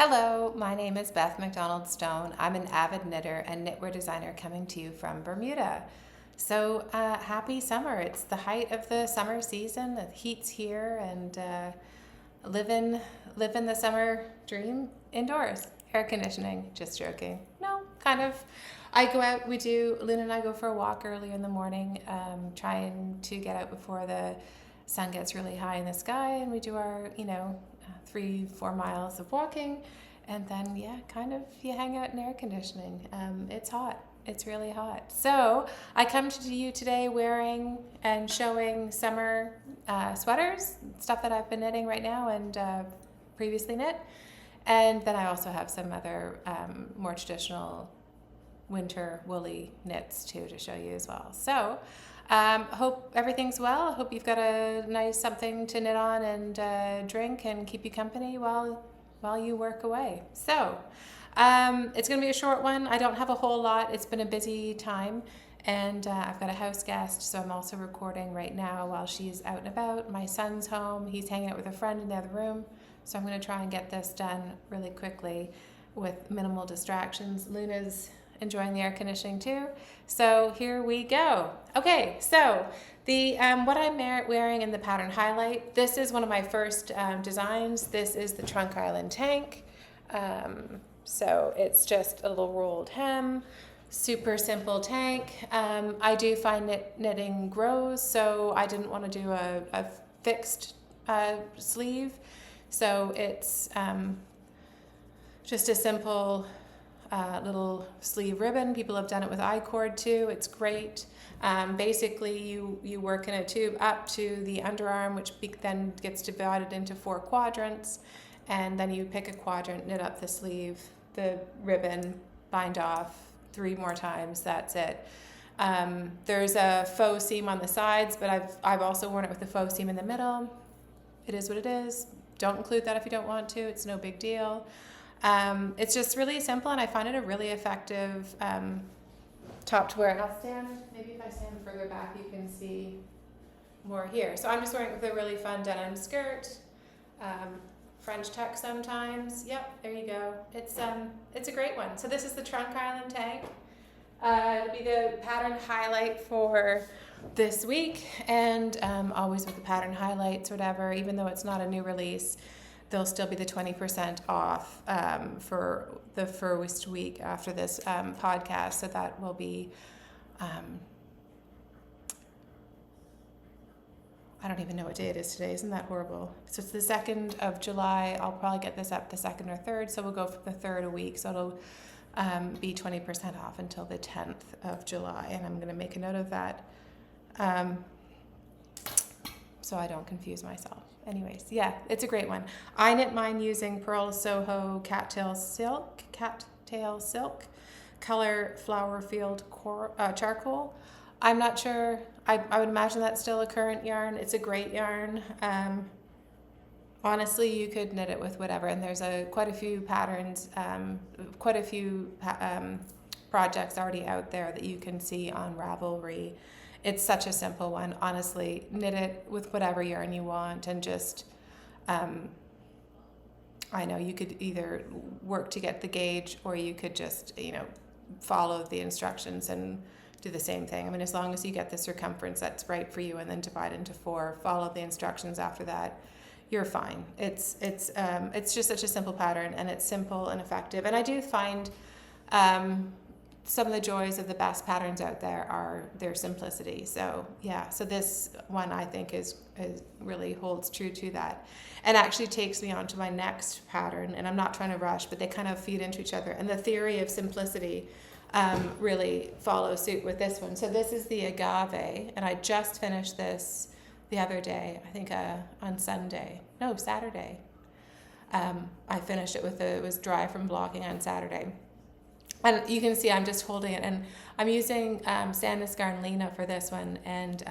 Hello, my name is Beth MacDonald Stone. I'm an avid knitter and knitwear designer coming to you from Bermuda. So happy summer. It's the height of the summer season. The heat's here and living the summer dream indoors. Air conditioning, just joking. No, kind of. I go out, Luna and I go for a walk early in the morning, trying to get out before the sun gets really high in the sky, and we do our, 3-4 miles of walking, and then you hang out in air conditioning. It's hot. It's really hot. So I come to you today wearing and showing summer sweaters, stuff that I've been knitting right now and previously knit. And then I also have some other more traditional winter woolly knits too to show you as well. So hope everything's well. Hope you've got a nice something to knit on and drink and keep you company while you work away. So it's going to be a short one. I don't have a whole lot. It's been a busy time, and I've got a house guest, so I'm also recording right now while she's out and about. My son's home. He's hanging out with a friend in the other room, so I'm going to try and get this done really quickly with minimal distractions. Luna's enjoying the air conditioning too. So here we go. Okay, so the what I'm wearing in the pattern highlight, this is one of my first designs. This is the Trunk Island tank. So it's just a little rolled hem, super simple tank. I do find knitting grows, so I didn't want to do a fixed sleeve. So it's just a simple little sleeve ribbon. People have done it with I-cord too. It's great. Basically, you work in a tube up to the underarm, which then gets divided into 4 quadrants, and then you pick a quadrant, knit up the sleeve, the ribbon, bind off 3 more times. That's it. There's a faux seam on the sides, but I've also worn it with a faux seam in the middle. It is what it is. Don't include that if you don't want to. It's no big deal. It's just really simple, and I find it a really effective top to wear. I'll stand, maybe if I stand further back you can see more here. So I'm just wearing it with a really fun denim skirt, French tuck sometimes. Yep, there you go. It's a great one. So this is the Trunk Island tank. It'll be the pattern highlight for this week, and always with the pattern highlights, whatever, even though it's not a new release, there'll still be the 20% off for the first week after this podcast. So that will be, I don't even know what day it is today. Isn't that horrible? So it's the 2nd of July. I'll probably get this up the 2nd or 3rd. So we'll go for the 3rd a week. So it'll be 20% off until the 10th of July. And I'm going to make a note of that so I don't confuse myself. Anyways, yeah, it's a great one. I knit mine using Purl Soho Cattail Silk, color Flower Field Charcoal. I'm not sure. I would imagine that's still a current yarn. It's a great yarn. Honestly, you could knit it with whatever, and there's quite a few patterns, projects already out there that you can see on Ravelry. It's such a simple one. Honestly, knit it with whatever yarn you want, and just, I know you could either work to get the gauge, or you could just, follow the instructions and do the same thing. I mean, as long as you get the circumference that's right for you, and then divide into 4, follow the instructions after that, you're fine. It's just such a simple pattern, and it's simple and effective. And I do find, some of the joys of the best patterns out there are their simplicity. So yeah, so this one I think is really holds true to that, and actually takes me on to my next pattern. And I'm not trying to rush, but they kind of feed into each other. And the theory of simplicity really follows suit with this one. So this is the Agave, and I just finished this the other day. I think on Saturday. I finished it it was dry from blocking on Saturday. And you can see I'm just holding it, and I'm using Sandnes Garn Lena for this one, and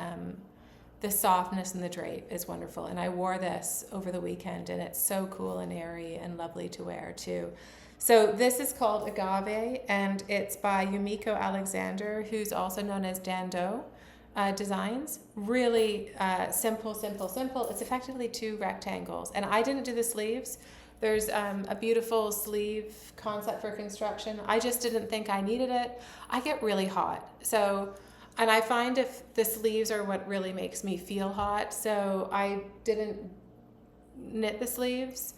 the softness in the drape is wonderful. And I wore this over the weekend, and it's so cool and airy and lovely to wear too. So this is called Agave, and it's by Yumiko Alexander, who's also known as Dando Designs. Really simple. It's effectively 2 rectangles, and I didn't do the sleeves, There's a beautiful sleeve concept for construction. I just didn't think I needed it. I get really hot. So, and I find if the sleeves are what really makes me feel hot, so I didn't knit the sleeves.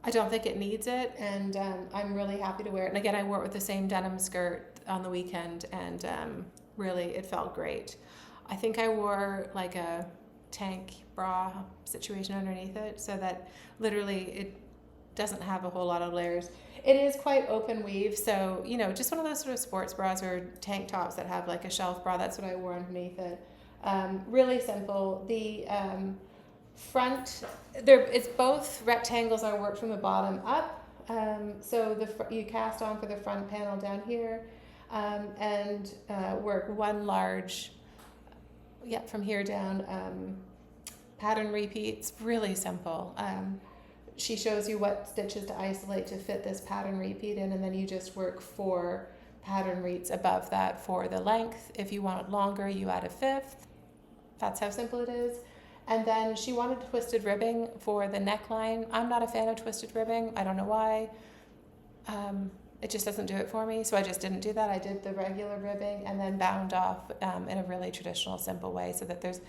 I don't think it needs it, and I'm really happy to wear it. And again, I wore it with the same denim skirt on the weekend, and really it felt great. I think I wore like a tank bra situation underneath it, so that literally it doesn't have a whole lot of layers. It is quite open weave, so just one of those sort of sports bras or tank tops that have like a shelf bra. That's what I wore underneath it. Really simple. The front, it's both rectangles I worked from the bottom up. So you cast on for the front panel down here, and work one large, from here down, pattern repeats. Really simple. She shows you what stitches to isolate to fit this pattern repeat in, and then you just work 4 pattern repeats above that for the length. If you want it longer, you add a 5th. That's how simple it is. And then she wanted twisted ribbing for the neckline. I'm not a fan of twisted ribbing. I don't know why. It just doesn't do it for me, so I just didn't do that. I did the regular ribbing and then bound off in a really traditional, simple way, so that there's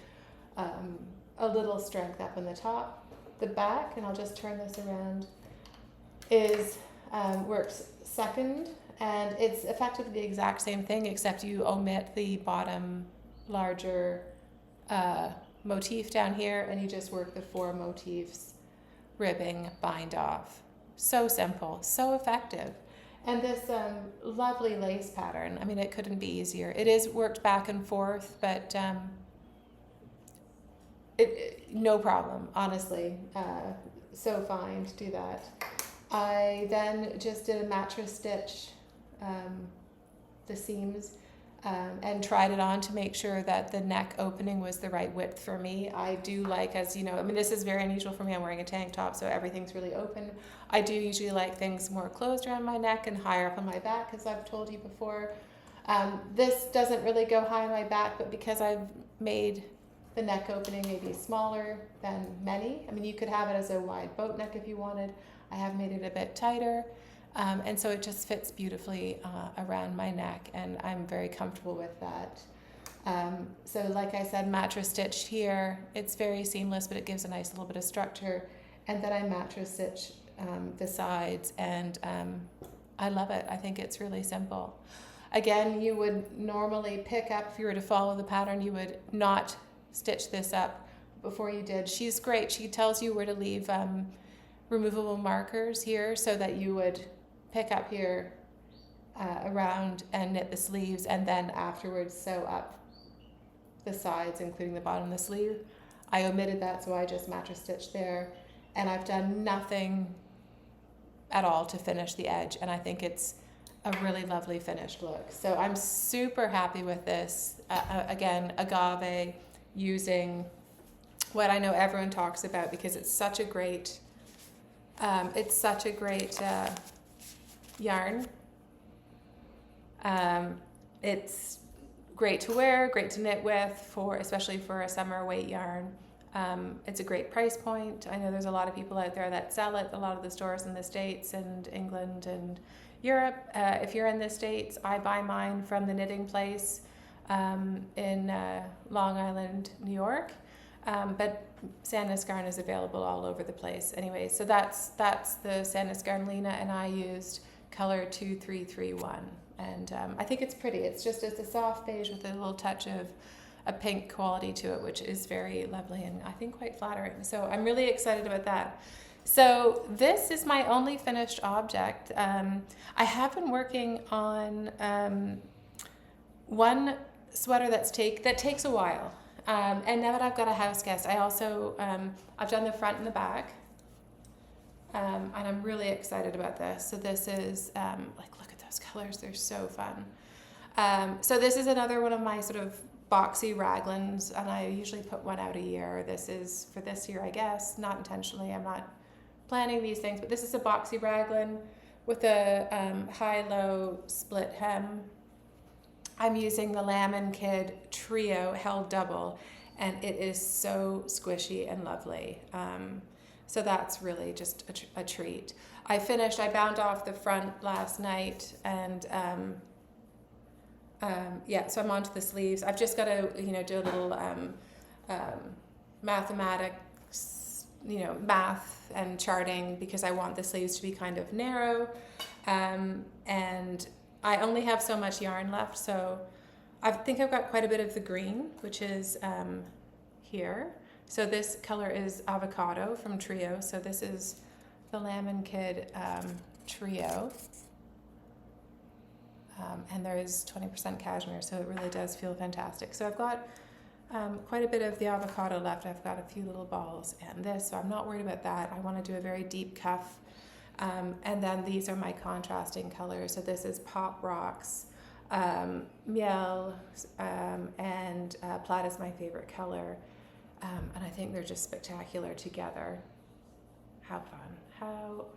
a little strength up in the top. The back, and I'll just turn this around, is works second, and it's effectively the exact same thing, except you omit the bottom larger motif down here, and you just work the 4 motifs, ribbing, bind off. So simple, so effective. And this lovely lace pattern, I mean, it couldn't be easier. It is worked back and forth, but no problem, honestly. So fine to do that. I then just did a mattress stitch, the seams, and tried it on to make sure that the neck opening was the right width for me. I do like, as you know, I mean, this is very unusual for me. I'm wearing a tank top, so everything's really open. I do usually like things more closed around my neck and higher up on my back, as I've told you before. This doesn't really go high on my back, but because I've made the neck opening maybe smaller than many. I mean, you could have it as a wide boat neck if you wanted. I have made it a bit tighter. And so it just fits beautifully around my neck, and I'm very comfortable with that. So like I said, mattress stitched here. It's very seamless, but it gives a nice little bit of structure. And then I mattress stitch the sides, and I love it. I think it's really simple. Again, you would normally pick up, if you were to follow the pattern, you would not stitch this up before you did. She's great. She tells you where to leave removable markers here, so that you would pick up here around and knit the sleeves, and then afterwards sew up the sides, including the bottom of the sleeve. I omitted that, so I just mattress stitched there, and I've done nothing at all to finish the edge, and I think it's a really lovely finished look. So I'm super happy with this. Again, Agave, using what I know everyone talks about, because it's such a great yarn. It's great to wear, great to knit with, especially for a summer weight yarn. It's a great price point. I know there's a lot of people out there that sell it, a lot of the stores in the States and England and Europe. If you're in the States, I buy mine from the Knitting Place in Long Island, New York. But Sandnes Garn is available all over the place. Anyway, so that's the Sandnes Garn Lena, and I used color 2331. And I think it's pretty. It's a soft beige with a little touch of a pink quality to it, which is very lovely and I think quite flattering. So I'm really excited about that. So this is my only finished object. I have been working on one sweater that takes a while. And now that I've got a house guest, I also, I've done the front and the back. And I'm really excited about this. So this is, look at those colors. They're so fun. So this is another one of my sort of boxy raglans, and I usually put one out a year. This is for this year, I guess, not intentionally. I'm not planning these things, but this is a boxy raglan with a high-low split hem. I'm using the Lamb & Kid Trio held double, and it is so squishy and lovely. So that's really just a treat. I bound off the front last night, and so I'm onto the sleeves. I've just got to, do a little mathematics, math and charting, because I want the sleeves to be kind of narrow. And I only have so much yarn left, so I think I've got quite a bit of the green, which is here. So this color is Avocado from Trio. So this is the Lamb & Kid Trio. And there is 20% cashmere, so it really does feel fantastic. So I've got quite a bit of the Avocado left. I've got a few little balls and this, so I'm not worried about that. I want to do a very deep cuff. And then these are my contrasting colors. So this is Pop Rocks, Miel, and Plaid is my favorite color. And I think they're just spectacular together. How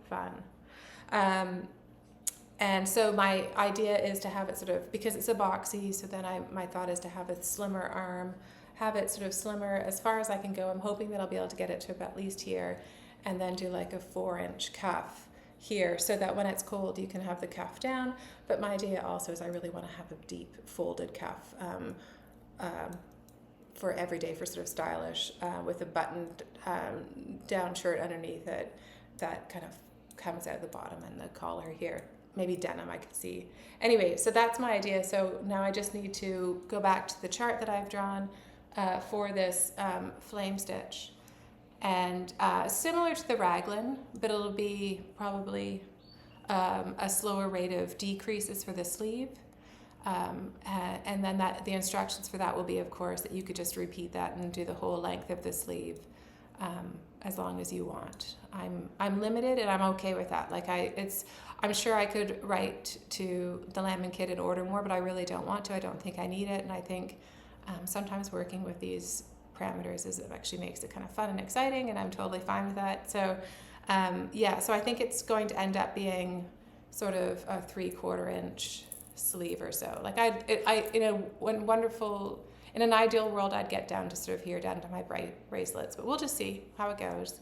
fun. And so my idea is to have it sort of, because it's a boxy, so then my thought is to have a slimmer arm, have it sort of slimmer as far as I can go. I'm hoping that I'll be able to get it to about at least here, and then do like a 4-inch cuff here, so that when it's cold you can have the cuff down. But my idea also is I really want to have a deep folded cuff for every day, for sort of stylish, with a buttoned down shirt underneath it that kind of comes out the bottom, and the collar here. Maybe denim, I could see. Anyway, so that's my idea. So now I just need to go back to the chart that I've drawn for this flame stitch. And similar to the raglan, but it'll be probably a slower rate of decreases for the sleeve. And then the instructions for that will be, of course, that you could just repeat that and do the whole length of the sleeve as long as you want. I'm limited, and I'm okay with that. I'm sure I could write to the Lamb & Kid and order more, but I really don't want to. I don't think I need it, and I think sometimes working with these parameters actually makes it kind of fun and exciting, and I'm totally fine with that. So so I think it's going to end up being sort of a 3/4 inch sleeve or so. In an ideal world, I'd get down to sort of here, down to my bracelets, but we'll just see how it goes.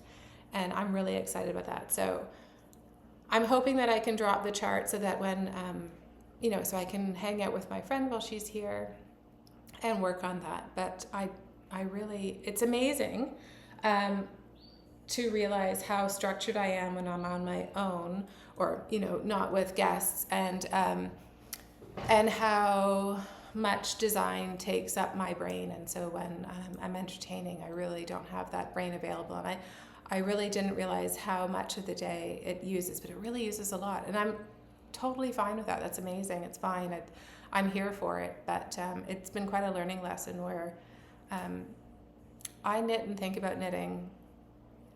And I'm really excited about that. So I'm hoping that I can drop the chart so that when, so I can hang out with my friend while she's here and work on that. But I really, it's amazing to realize how structured I am when I'm on my own, or, not with guests, and how much design takes up my brain. And so when I'm entertaining, I really don't have that brain available. And I really didn't realize how much of the day it uses, but it really uses a lot. And I'm totally fine with that. That's amazing. It's fine. I'm here for it. But it's been quite a learning lesson where I knit and think about knitting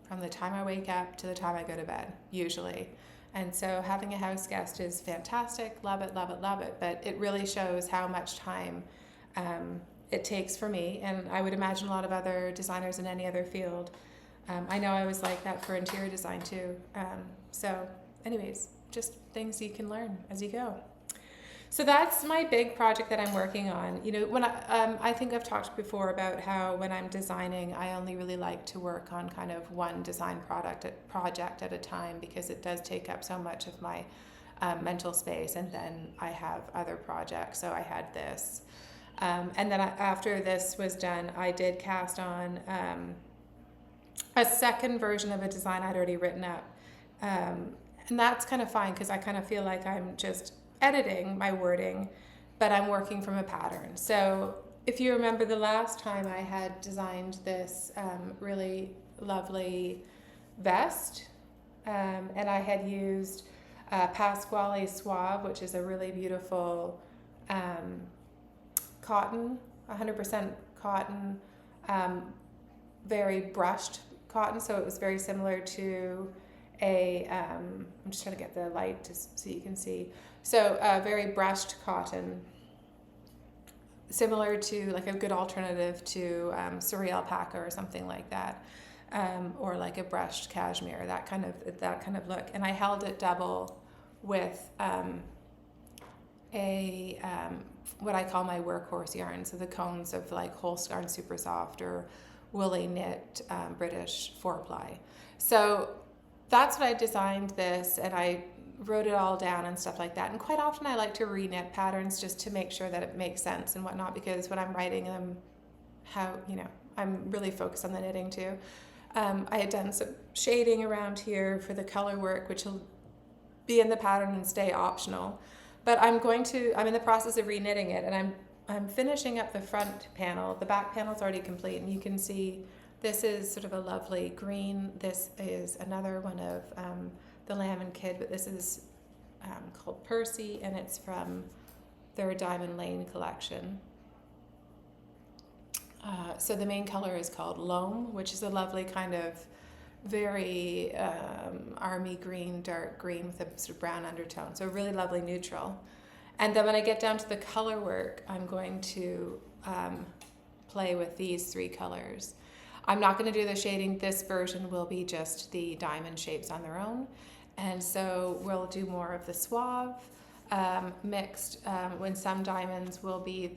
from the time I wake up to the time I go to bed, usually. And so having a house guest is fantastic. Love it, love it, love it. But it really shows how much time it takes for me. And I would imagine a lot of other designers in any other field. I know I was like that for interior design too. So anyways, just things you can learn as you go. So that's my big project that I'm working on. When I think I've talked before about how when I'm designing, I only really like to work on kind of one design project at a time, because it does take up so much of my mental space. And then I have other projects. So I had this. And then after this was done, I did cast on a second version of a design I'd already written up. And that's kind of fine, because I kind of feel like I'm just editing my wording, but I'm working from a pattern. So if you remember the last time I had designed this really lovely vest, and I had used Pasquale Suave, which is a really beautiful cotton, 100% cotton, very brushed cotton. So it was very similar to I'm just trying to get the light so you can see. So very brushed cotton, similar to like a good alternative to Surrey alpaca or something like that, or like a brushed cashmere, that kind of look. And I held it double with what I call my workhorse yarn. So the cones of like Holst Yarn Super Soft or woolly knit British 4-ply. So that's what I designed this, and I wrote it all down and stuff like that. And quite often I like to re-knit patterns just to make sure that it makes sense and whatnot, because when I'm writing them, I'm really focused on the knitting too. I had done some shading around here for the color work, which will be in the pattern and stay optional. But I'm in the process of re-knitting it, and I'm finishing up the front panel. The back panel is already complete, and you can see this is sort of a lovely green. This is another one of the Lamb and Kid, but this is called Percy, and it's from their Diamond Lane collection. So the main color is called Loam, which is a lovely kind of very army green, dark green with a sort of brown undertone. So a really lovely neutral. And then when I get down to the color work, I'm going to play with these 3 colors. I'm not going to do the shading. This version will be just the diamond shapes on their own. And so we'll do more of the suave mixed when some diamonds will be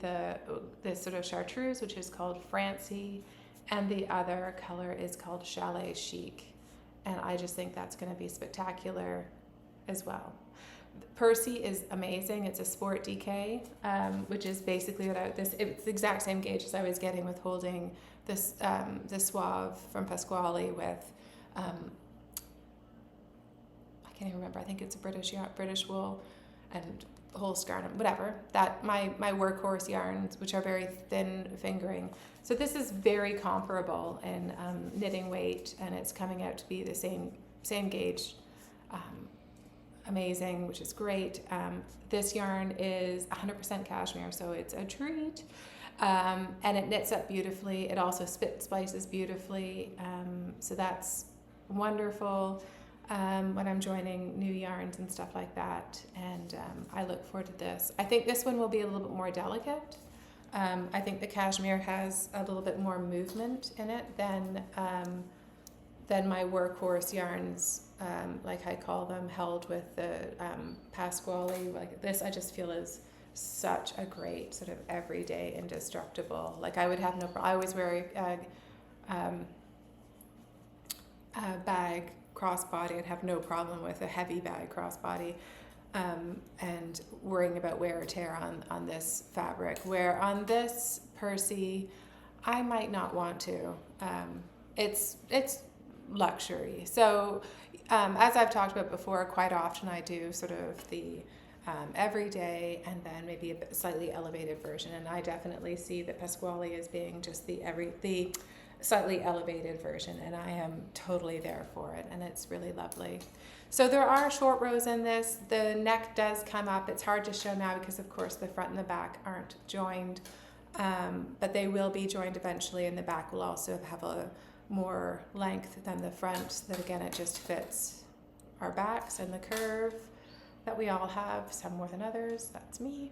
this sort of chartreuse, which is called Francie, and the other color is called Chalet Chic. And I just think that's going to be spectacular as well. Percy is amazing. It's a sport DK, which is basically it's the exact same gauge as I was getting with holding this the suave from Pasquale with I can't even remember. I think it's a British wool and Holst Garn, whatever. That my workhorse yarns, which are very thin fingering. So this is very comparable in knitting weight, and it's coming out to be the same gauge. Amazing, which is great. This yarn is 100% cashmere, so it's a treat. And it knits up beautifully. It also spit splices beautifully. So that's wonderful when I'm joining new yarns and stuff like that. And I look forward to this. I think this one will be a little bit more delicate. I think the cashmere has a little bit more movement in it than my workhorse yarns, like I call them, held with the Pasquale. Like this, I just feel is such a great sort of everyday indestructible. Like I would have no problem. I always wear a bag crossbody. I'd have no problem with a heavy bag crossbody. And worrying about wear or tear on this fabric. Where on this Percy, I might not want to. It's luxury. So as I've talked about before, quite often I do sort of the everyday and then maybe a slightly elevated version. And I definitely see that Pasquale as being just the slightly elevated version, and I am totally there for it, and it's really lovely. So there are short rows in this. The neck does come up. It's hard to show now because of course the front and the back aren't joined, but they will be joined eventually, and the back will also have a more length than the front. That again, it just fits our backs and the curve that we all have, some more than others. That's me.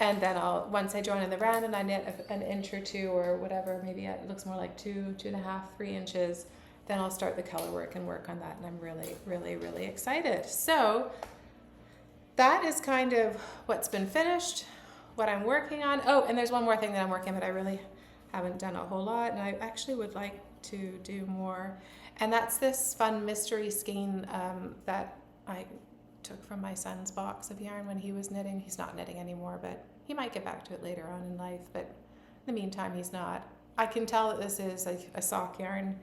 And then once I join in the round and I knit an inch or two or whatever, maybe it looks more like 2.5, 3 inches, then I'll start the color work and work on that. And I'm really, really, really excited. So that is kind of what's been finished, what I'm working on. Oh, and there's one more thing that I'm working on, but I really haven't done a whole lot. And I actually would like to do more. And that's this fun mystery skein that I took from my son's box of yarn when he was knitting. He's not knitting anymore, but he might get back to it later on in life, but in the meantime he's not. I can tell that this is a sock yarn.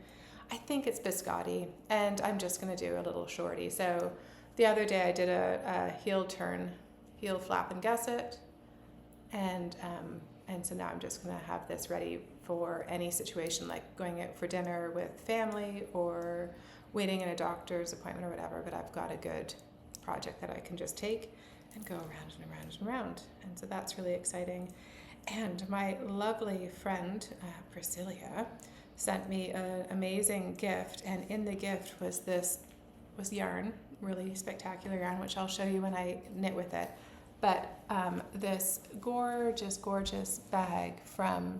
I think it's Biscotti, and I'm just going to do a little shorty. So the other day I did a heel flap and gusset, and so now I'm just going to have this ready for any situation, like going out for dinner with family or waiting in a doctor's appointment or whatever, but I've got a good project that I can just take and go around and around and around. And so that's really exciting. And my lovely friend, Priscilla, sent me an amazing gift. And in the gift was yarn, really spectacular yarn, which I'll show you when I knit with it. But this gorgeous, gorgeous bag from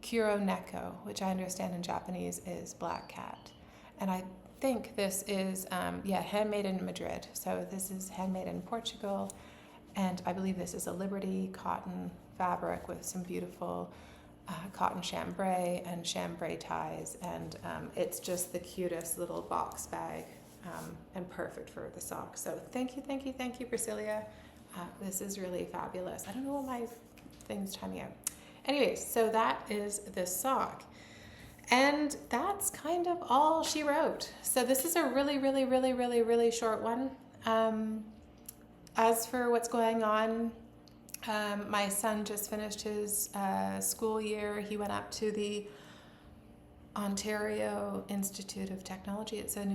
Kuro Neko, which I understand in Japanese is black cat. And I think this is handmade in Madrid. So this is handmade in Portugal, and I believe this is a Liberty cotton fabric with some beautiful cotton chambray and chambray ties, and it's just the cutest little box bag, and perfect for the socks. So thank you, Priscilla. This is really fabulous. I don't know what my thing's timing out. Anyways, so that is the sock. And that's kind of all she wrote. So this is a really short one. As for what's going on, my son just finished his school year. He went up to the Ontario Institute of Technology. It's a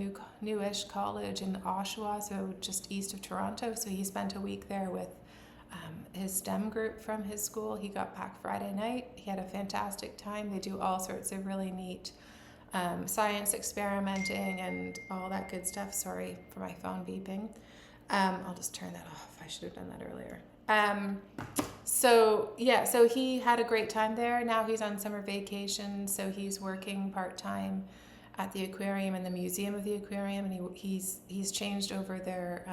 newish college in Oshawa, so just east of Toronto. So he spent a week there with his STEM group from his school. He got back Friday night. He had a fantastic time. They do all sorts of really neat science experimenting and all that good stuff. Sorry for my phone beeping. I'll just turn that off. I should have done that earlier. So he had a great time there. Now he's on summer vacation, so he's working part-time at the aquarium and the museum of the aquarium, and he's changed over their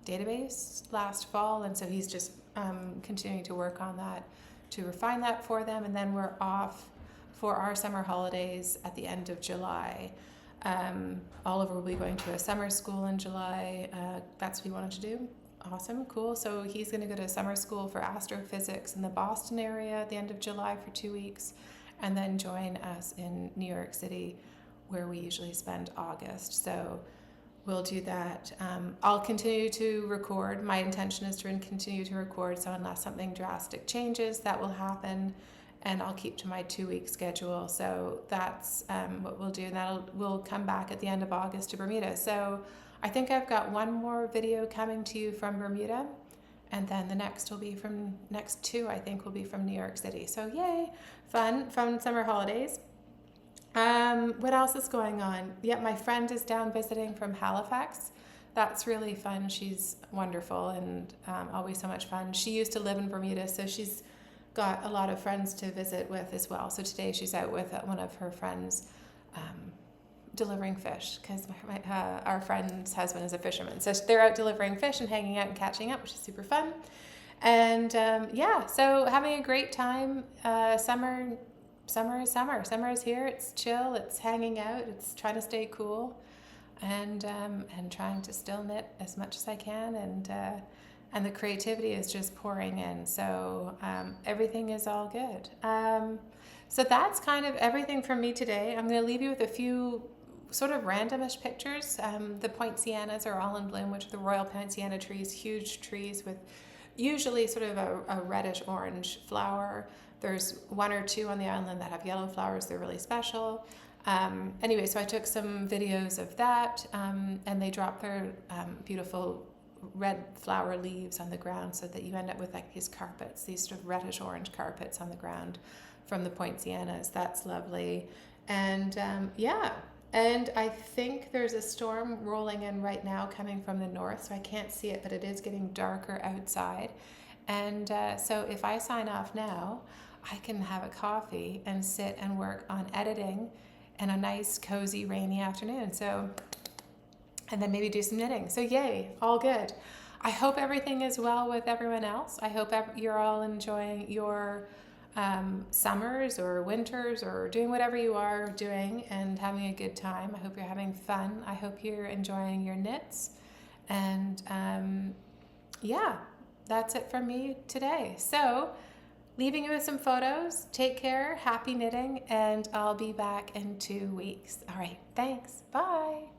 database last fall, and so he's just continuing to work on that to refine that for them. And then we're off for our summer holidays at the end of July. Oliver will be going to a summer school in July. That's what he wanted to do. Awesome, cool. So he's going to go to summer school for astrophysics in the Boston area at the end of July for 2 weeks, and then join us in New York City, where we usually spend August. So we'll do that. I'll continue to record. My intention is to continue to record, so unless something drastic changes, that will happen, and I'll keep to my 2-week schedule. So that's what we'll do, and we'll come back at the end of August to Bermuda. So I think I've got one more video coming to you from Bermuda, and then the next two, I think, will be from New York City. So yay, fun summer holidays. What else is going on? Yeah, my friend is down visiting from Halifax. That's really fun. She's wonderful and always so much fun. She used to live in Bermuda, so she's got a lot of friends to visit with as well. So today she's out with one of her friends delivering fish, because our friend's husband is a fisherman. So they're out delivering fish and hanging out and catching up, which is super fun. And so having a great time. Summer is summer. Summer is here. It's chill. It's hanging out. It's trying to stay cool, and trying to still knit as much as I can. And the creativity is just pouring in. So everything is all good. So that's kind of everything from me today. I'm going to leave you with a few sort of randomish pictures. The poincianas are all in bloom, which are the royal poinciana trees, huge trees with usually sort of a reddish orange flower. There's one or two on the island that have yellow flowers. They're really special. Anyway, so I took some videos of that, and they drop their beautiful red flower leaves on the ground, so that you end up with like these carpets, these sort of reddish orange carpets on the ground from the poincianas. That's lovely. And and I think there's a storm rolling in right now coming from the north, so I can't see it, but it is getting darker outside. And so if I sign off now, I can have a coffee and sit and work on editing in a nice, cozy, rainy afternoon. So, and then maybe do some knitting. So yay, all good. I hope everything is well with everyone else. I hope you're all enjoying your summers or winters, or doing whatever you are doing and having a good time. I hope you're having fun. I hope you're enjoying your knits. And that's it from me today. So leaving you with some photos. Take care, happy knitting, and I'll be back in 2 weeks. All right, thanks, bye.